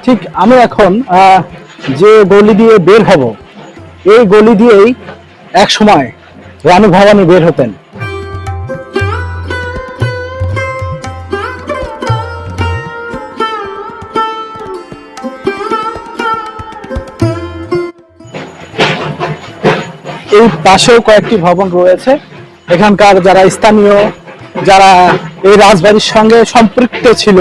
ঠিক আমি এখন যে গলি দিয়ে বের হব, এই গলি দিয়েই এক সময় রানী ভবানী বের হতেন। এই পাশেও কয়েকটি ভবন রয়েছে। এখানকার যারা স্থানীয়, যারা এই রাজবাড়ির সঙ্গে সম্পৃক্ত ছিল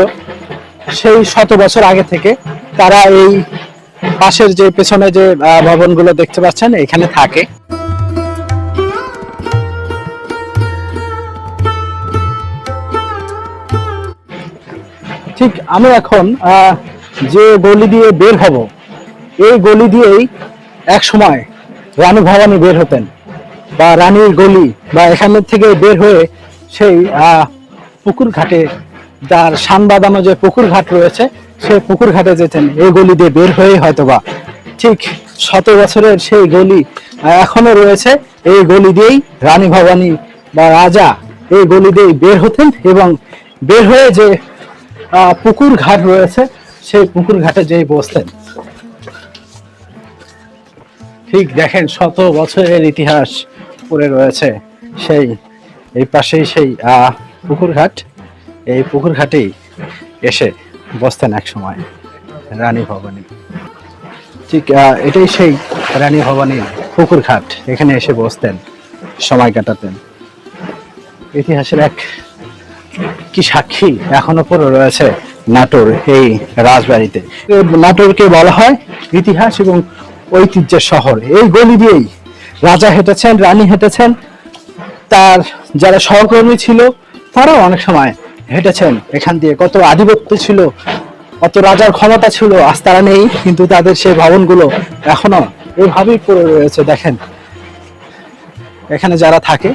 সেই শত বছর আগে থেকে, তারা এই পাশের যে পেছনে যে ভবনগুলো দেখতে পাচ্ছেন এখানে থাকে। ঠিক আমি এখন যে গলি দিয়ে বের হব, এই গলি দিয়েই এক সময় রানী ভবানী বের হতেন, বা রানীর গলি, বা এখানে থেকে বের হয়ে সেই পুকুর ঘাটে, যার শান বাঁধানো যে পুকুর ঘাট রয়েছে সেই পুকুর ঘাটে যেতেন এই গলি দিয়ে বের হয়ে, হয়তোবা ঠিক শত বছরের সেই গলি এখনো রয়েছে। এই গলি দিয়েই রানী ভবানী বা রাজা এই গলি দিয়েই বের হতেন, এবং বের হয়ে যে পুকুর ঘাট রয়েছে সেই পুকুর ঘাটে যেই বসতেন। ঠিক দেখেন, শত বছরের ইতিহাস পড়ে রয়েছে সেই এই পাশেই সেই পুকুর ঘাট। এই পুকুর ঘাটেই এসে বসতেন এক সময় রানী ভবানী। ঠিক এটাই সেই রানী ভবানীর পুকুর ঘাট, এখানে এসে বসতেন, সময় কাটাতেন। ইতিহাসের এক কি সাক্ষী এখনো পড়ে রয়েছে নাটোর এই রাজবাড়িতে। নাটোরকে বলা হয় ইতিহাস এবং ঐতিহ্যের শহর। এই গলি দিয়েই রাজা হেঁটেছেন, রানী হেঁটেছেন, তার যারা সহকর্মী ছিল তারাও অনেক সময় হেঁটেছেন এখান দিয়ে। কত আধিপত্য ছিল, কত রাজার ক্ষমতা ছিল, আজ তারা নেই, কিন্তু তাদের সেই ভবনগুলো এখনো এইভাবেই পড়ে রয়েছে। দেখেন এখানে যারা থাকে